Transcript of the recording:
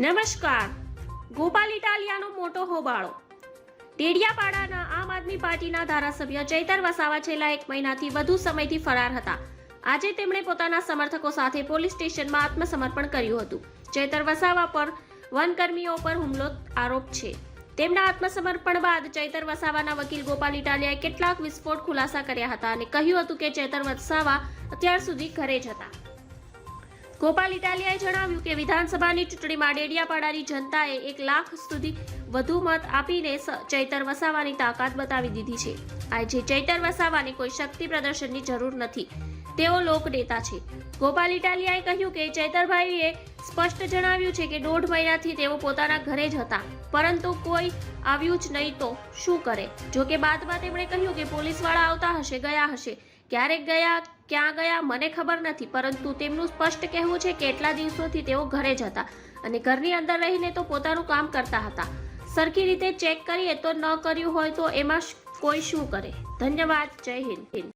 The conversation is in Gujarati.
નમસ્કાર. ગોપાલ ઇટાલિયાનો મોટો હોબાળો. ડેડિયાપાડાના આમ આદમી પાર્ટીના ધારાસભ્ય ચૈતર વસાવા છેલ્લા 1 મહિનાથી વધુ સમયથી ફરાર હતા. આજે તેમણે પોતાના સમર્થકો સાથે પોલીસ સ્ટેશનમાં આત્મસમર્પણ કર્યું હતું. ચૈતર વસાવા પર વનકર્મીઓ પર હુમલો આરોપ છે. તેમના આત્મસમર્પણ બાદ ચૈતર વસાવાના વકીલ ગોપાલ ઇટાલિયાએ કેટલાક વિસ્ફોટ ખુલાસા કર્યા હતા અને કહ્યું હતું કે ચૈતર વસાવા અત્યાર સુધી ઘરે જ હતા. ગોપાલ ઇટાલિયાએ જણાવ્યું કે વિધાનસભાની ચૂંટણીમાં ડેડિયાપાડાની જનતાએ 1 લાખ સુધી વધુ મત આપીને ચૈતર વસાવાની તાકાત બતાવી દીધી છે. આજે ચૈતર વસાવાની કોઈ શક્તિ પ્રદર્શનની જરૂર નથી. તેઓ લોકનેતા છે. ગોપાલ ઇટાલિયાએ કહ્યું કે ચૈતરભાઈએ સ્પષ્ટ જણાવ્યું છે કે 1.5 મહિનાથી તેઓ પોતાના ઘરે જ હતા, પરંતુ કોઈ આવ્યું જ નહીં તો શું કરે. જોકે બાદમાં તેમણે કહ્યું કે પોલીસવાળા આવતા હશે, ગયા હશે, ક્યારેક ગયા, ક્યાં ગયા મને ખબર નથી, પરંતુ તેમનું સ્પષ્ટ કહેવું છે કે એટલા દિવસોથી તેઓ ઘરે જ હતા અને ઘરની અંદર રહીને તો પોતાનું કામ કરતા હતા. સરખી રીતે ચેક કરીએ તો ન કર્યું હોય તો એમાં કોઈ શું કરે. ધન્યવાદ. જય હિન્દ.